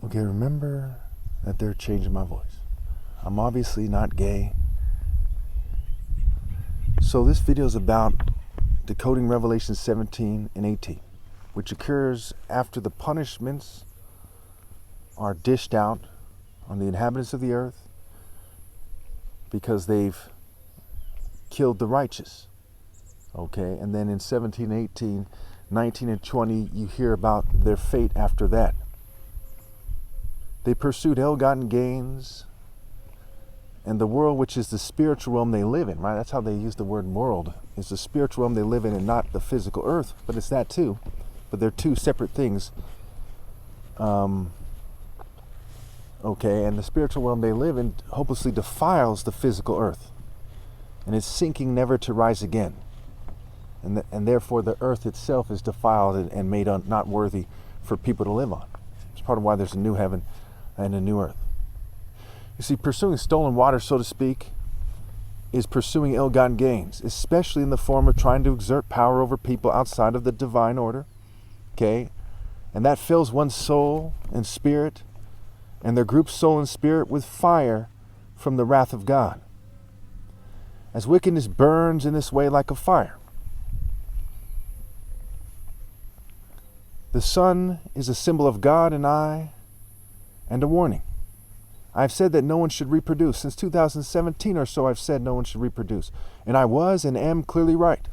Okay, remember that they're changing my voice. I'm obviously not gay. So this video is about decoding Revelation 17 and 18, which occurs after the punishments are dished out on the inhabitants of the earth because they've killed the righteous. Okay, and then in 17, 18, 19, and 20, you hear about their fate after that. They pursued ill-gotten gains, and the world, which is the spiritual realm they live in, right? That's how they use the word world. It's the spiritual realm they live in and not the physical earth, but it's that too. But they're two separate things. Okay, and the spiritual realm they live in hopelessly defiles the physical earth, and it's sinking never to rise again. And therefore the earth itself is defiled and made not worthy for people to live on. It's part of why there's a new heaven and a new earth. You see, pursuing stolen water, so to speak, is pursuing ill-gotten gains, especially in the form of trying to exert power over people outside of the divine order. Okay? And that fills one's soul and spirit, and their group's soul and spirit, with fire from the wrath of God. As wickedness burns in this way like a fire. The sun is a symbol of God and I, and a warning. I've said that no one should reproduce. Since 2017 or so, I've said no one should reproduce. And I was and am clearly right.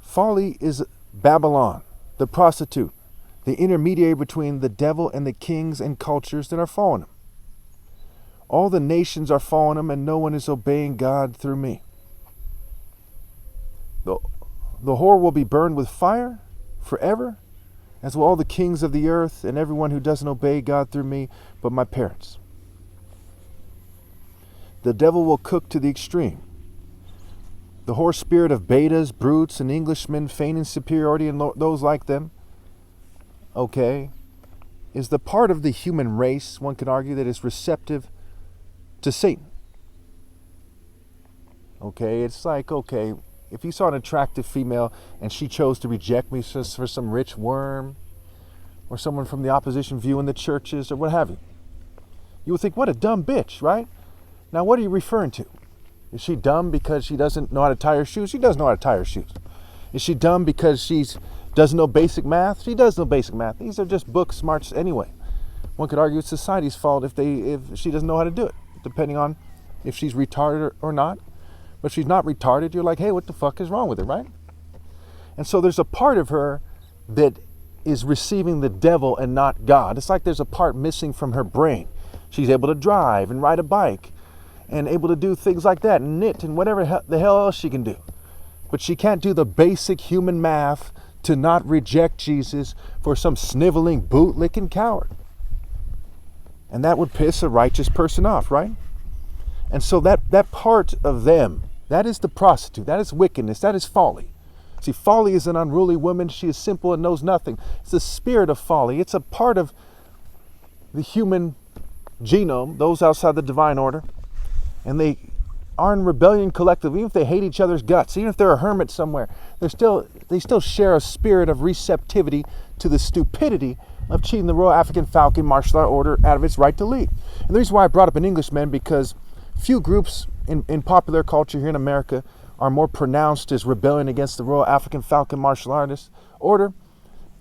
Folly is Babylon, the prostitute, the intermediary between the devil and the kings and cultures that are following him. All the nations are following him, and no one is obeying God through me. The whore will be burned with fire forever, as will all the kings of the earth and everyone who doesn't obey God through me but my parents. The devil will cook to the extreme. The whore spirit of betas, brutes, and Englishmen feigning superiority and those like them, okay, is the part of the human race, one could argue, that is receptive to Satan. Okay, it's like, okay, if you saw an attractive female and she chose to reject me just for some rich worm or someone from the opposition view in the churches or what have you, you would think, what a dumb bitch, right? Now, what are you referring to? Is she dumb because she doesn't know how to tie her shoes? She does know how to tie her shoes. Is she dumb because she doesn't know basic math? She does know basic math. These are just book smarts anyway. One could argue it's society's fault if she doesn't know how to do it, depending on if she's retarded or not. But if she's not retarded, you're like, hey, what the fuck is wrong with her, right? And so there's a part of her that is receiving the devil and not God. It's like there's a part missing from her brain. She's able to drive and ride a bike and able to do things like that and knit and whatever the hell else she can do. But she can't do the basic human math to not reject Jesus for some sniveling, boot-licking coward. And that would piss a righteous person off, right? And so that part of them, that is the prostitute, that is wickedness, that is folly. See, folly is an unruly woman. She is simple and knows nothing. It's the spirit of folly. It's a part of the human genome, those outside the divine order. And they are in rebellion collectively, even if they hate each other's guts, even if they're a hermit somewhere, they still share a spirit of receptivity to the stupidity of cheating the Royal African Falcon Martial Art Order out of its right to lead. And the reason why I brought up an Englishman, because few groups in popular culture here in America are more pronounced as rebellion against the Royal African Falcon Martial Artist Order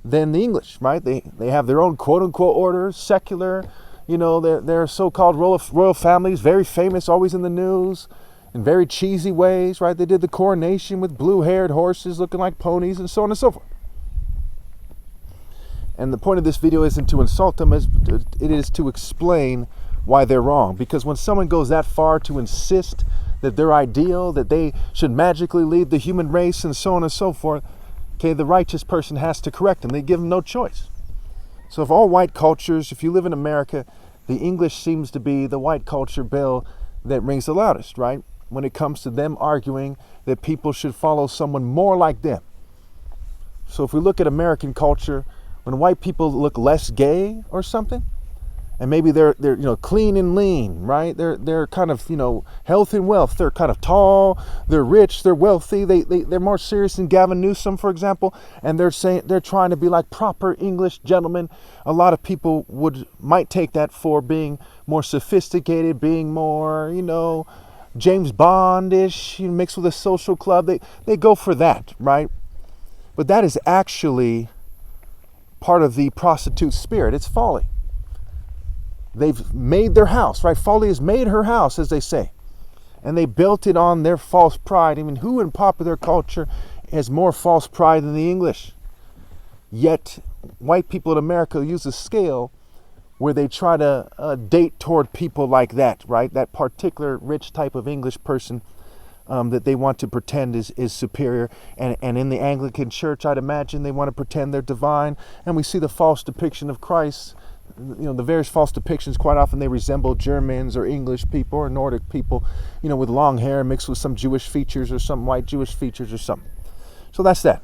than the English, right? They have their own quote-unquote order, secular, you know, their so-called royal families, very famous, always in the news, in very cheesy ways, right? They did the coronation with blue-haired horses looking like ponies and so on and so forth. And the point of this video isn't to insult them, it is to explain why they're wrong. Because when someone goes that far to insist that they're ideal, that they should magically lead the human race and so on and so forth, okay, the righteous person has to correct them. They give them no choice. So if all white cultures, if you live in America, the English seems to be the white culture bell that rings the loudest, right? When it comes to them arguing that people should follow someone more like them. So if we look at American culture, when white people look less gay or something, And maybe they're clean and lean, right? They're kind of health and wealth. They're kind of tall. They're rich. They're wealthy. They're more serious than Gavin Newsom, for example. And they're trying to be like proper English gentlemen. A lot of people might take that for being more sophisticated, being more James Bond-ish, mixed with a social club. They go for that, right? But that is actually part of the prostitute spirit. It's folly. They've made their house, right? Folly has made her house, as they say. And they built it on their false pride. I mean, who in popular culture has more false pride than the English? Yet, white people in America use a scale where they try to date toward people like that, right? That particular rich type of English person that they want to pretend is superior. And in the Anglican Church, I'd imagine they want to pretend they're divine. And we see the false depiction of Christ. The various false depictions, quite often they resemble Germans or English people or Nordic people, with long hair mixed with some Jewish features or some white Jewish features or something. So that's that.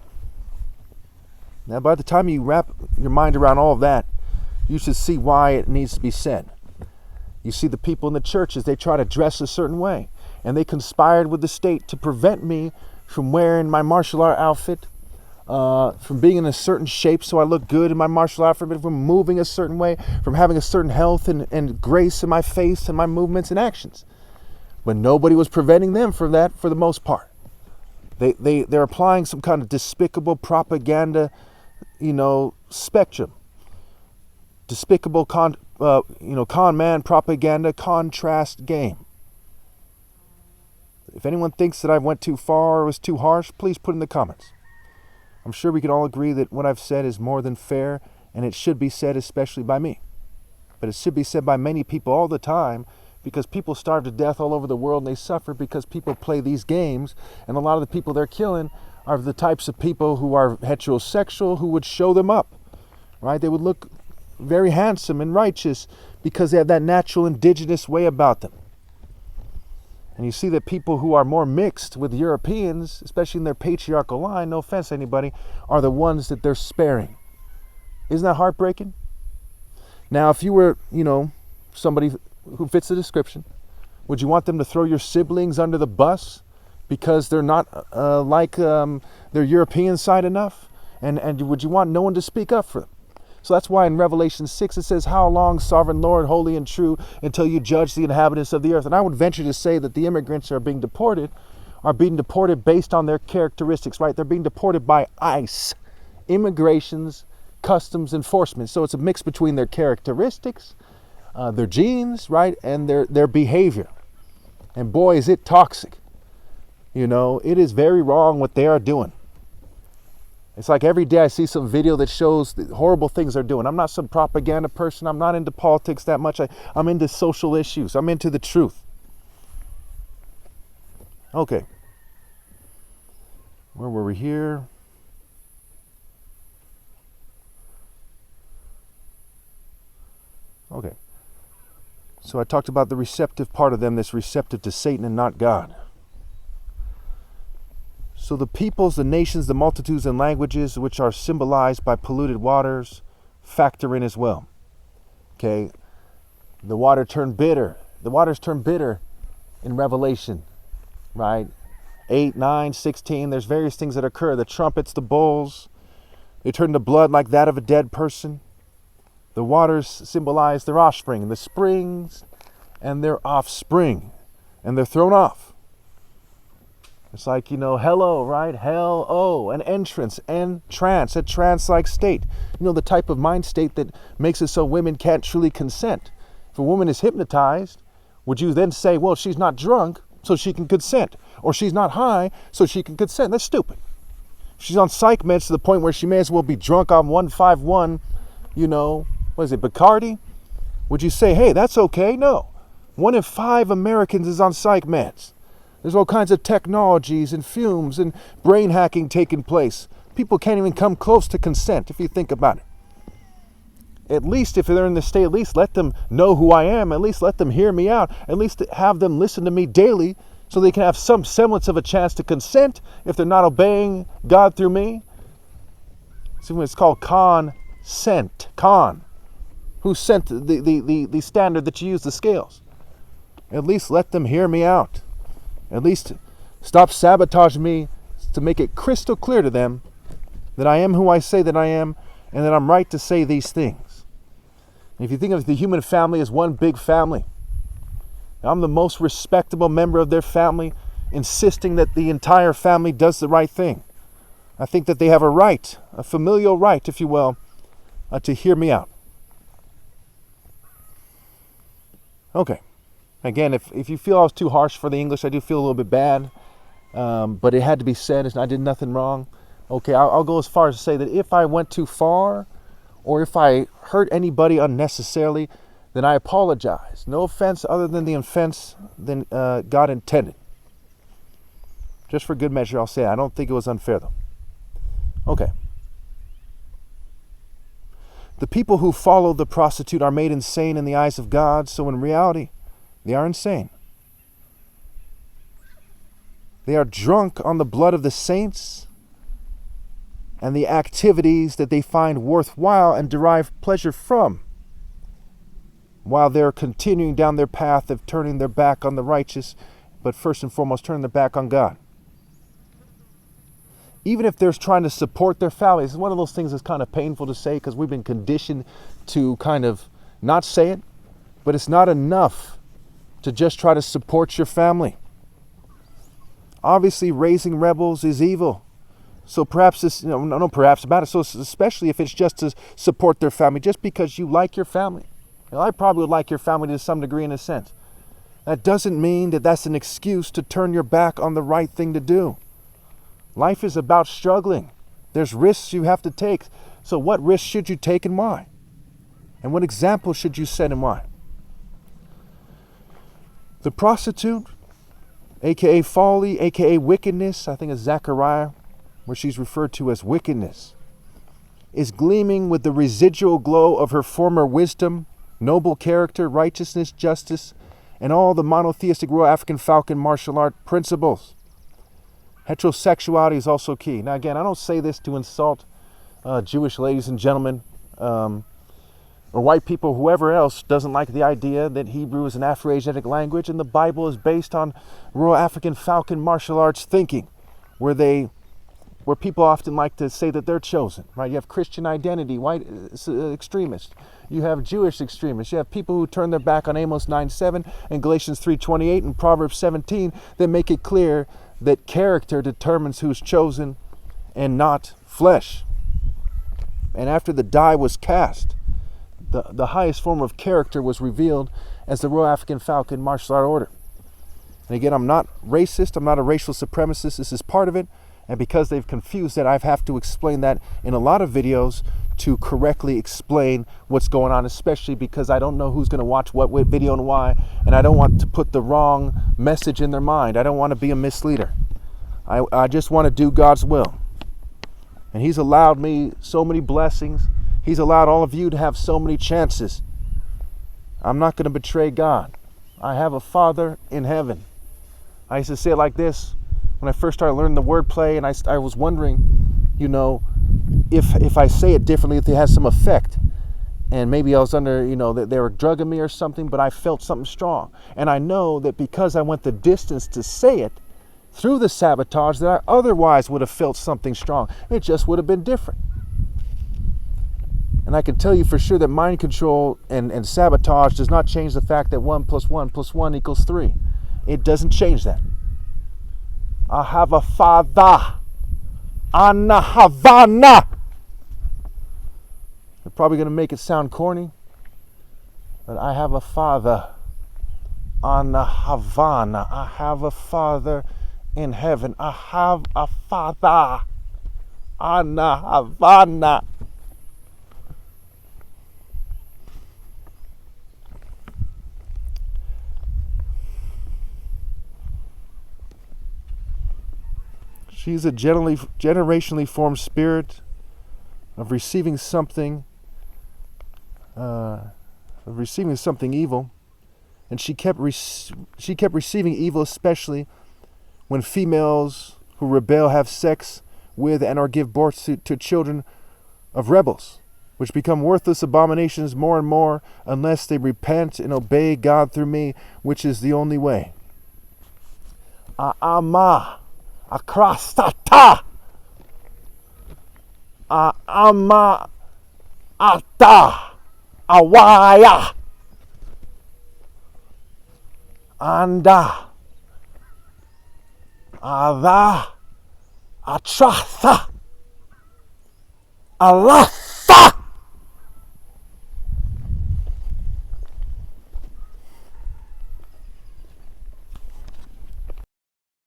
Now, by the time you wrap your mind around all of that, you should see why it needs to be said. You see the people in the churches, they try to dress a certain way, and they conspired with the state to prevent me from wearing my martial art outfit, from being in a certain shape so I look good in my martial art outfit, from moving a certain way, from having a certain health and grace in my face and my movements and actions. But nobody was preventing them from that for the most part. They're applying some kind of despicable propaganda, spectrum. Despicable con man propaganda contrast game. If anyone thinks that I went too far or was too harsh, please put in the comments. I'm sure we can all agree that what I've said is more than fair, and it should be said especially by me. But it should be said by many people all the time, because people starve to death all over the world, and they suffer because people play these games, and a lot of the people they're killing are the types of people who are heterosexual, who would show them up, right? They would look very handsome and righteous because they have that natural indigenous way about them. And you see that people who are more mixed with Europeans, especially in their patriarchal line, no offense to anybody, are the ones that they're sparing. Isn't that heartbreaking? Now, if you were, somebody who fits the description, would you want them to throw your siblings under the bus because they're not like their European side enough? And would you want no one to speak up for them? So that's why in Revelation 6 it says, "How long, sovereign Lord, holy and true, until you judge the inhabitants of the earth?" And I would venture to say that the immigrants are being deported based on their characteristics, right? They're being deported by ICE, Immigration's Customs Enforcement. So it's a mix between their characteristics, their genes, right, and their behavior. And boy, is it toxic. It is very wrong what they are doing. It's like every day I see some video that shows the horrible things they're doing. I'm not some propaganda person. I'm not into politics that much. I'm into social issues. I'm into the truth. Okay. Where were we here? Okay. So I talked about the receptive part of them that's receptive to Satan and not God. So the peoples, the nations, the multitudes and languages which are symbolized by polluted waters factor in as well. Okay, the water turned bitter. The waters turn bitter in Revelation, right? 8, 9, 16, there's various things that occur. The trumpets, the bowls, they turn to blood like that of a dead person. The waters symbolize their offspring, the springs and their offspring, and they're thrown off. It's like, hello, right? Hell-o, an entrance, and trance, a trance-like state. The type of mind state that makes it so women can't truly consent. If a woman is hypnotized, would you then say, well, she's not drunk, so she can consent? Or she's not high, so she can consent? That's stupid. If she's on psych meds to the point where she may as well be drunk on 151, what is it, Bacardi? Would you say, hey, that's okay? No. 1 in 5 Americans is on psych meds. There's all kinds of technologies and fumes and brain hacking taking place. People can't even come close to consent if you think about it. At least if they're in the state, at least let them know who I am. At least let them hear me out. At least have them listen to me daily so they can have some semblance of a chance to consent if they're not obeying God through me. See, it's called consent. who sent the standard that you use, the scales. At least let them hear me out. At least stop sabotaging me to make it crystal clear to them that I am who I say that I am and that I'm right to say these things. And if you think of the human family as one big family, I'm the most respectable member of their family, insisting that the entire family does the right thing. I think that they have a right, a familial right, if you will, to hear me out. Okay. Again, if you feel I was too harsh for the English, I do feel a little bit bad. But it had to be said, and I did nothing wrong. Okay, I'll go as far as to say that if I went too far, or if I hurt anybody unnecessarily, then I apologize. No offense other than the offense than God intended. Just for good measure, I'll say I don't think it was unfair, though. Okay. The people who follow the prostitute are made insane in the eyes of God, so in reality, they are insane. They are drunk on the blood of the saints and the activities that they find worthwhile and derive pleasure from, while they're continuing down their path of turning their back on the righteous, but first and foremost, turning their back on God. Even if they're trying to support their families, it's one of those things that's kind of painful to say because we've been conditioned to kind of not say it, but it's not enough to just try to support your family. Obviously, raising rebels is evil. So perhaps this, no perhaps about it. So especially if it's just to support their family, just because you like your family. I probably would like your family to some degree in a sense. That doesn't mean that that's an excuse to turn your back on the right thing to do. Life is about struggling. There's risks you have to take. So what risks should you take and why? And what example should you set and why? The prostitute, aka folly, aka wickedness, I think it's Zechariah, where she's referred to as wickedness, is gleaming with the residual glow of her former wisdom, noble character, righteousness, justice, and all the monotheistic Royal African Falcon martial art principles. Heterosexuality is also key. Now again, I don't say this to insult Jewish ladies and gentlemen, or white people, whoever else doesn't like the idea that Hebrew is an Afro-Asiatic language and the Bible is based on Royal African Falcon martial arts thinking, where people often like to say that they're chosen, right? You have Christian identity, white extremists. You have Jewish extremists. You have people who turn their back on Amos 9:7 and Galatians 3:28 and Proverbs 17 that make it clear that character determines who's chosen and not flesh. And after the die was cast, the highest form of character was revealed as the Royal African Falcon martial art order. And again, I'm not racist. I'm not a racial supremacist. This is part of it. And because they've confused it, I have to explain that in a lot of videos to correctly explain what's going on, especially because I don't know who's going to watch what video and why, and I don't want to put the wrong message in their mind. I don't want to be a misleader. I just want to do God's will. And He's allowed me so many blessings. He's allowed all of you to have so many chances. I'm not going to betray God. I have a Father in heaven. I used to say it like this when I first started learning the wordplay, and I was wondering, if I say it differently, if it has some effect. And maybe I was under, that they were drugging me or something, but I felt something strong. And I know that because I went the distance to say it through the sabotage, that I otherwise would have felt something strong. It just would have been different. And I can tell you for sure that mind control and sabotage does not change the fact that 1 + 1 + 1 = 3. It doesn't change that. I have a father. Anna Havana. They're probably going to make it sound corny, but I have a father. Anna Havana. I have a father in heaven. I have a father. Anna Havana. She's a generationally formed spirit of receiving something evil, and she kept receiving evil, especially when females who rebel have sex with and or give birth to children of rebels. which become worthless abominations more and more, unless they repent and obey God through me, which is the only way. A'ama, akrastata, a'ama, ata, awaya, anda, ada, atrasa, alas.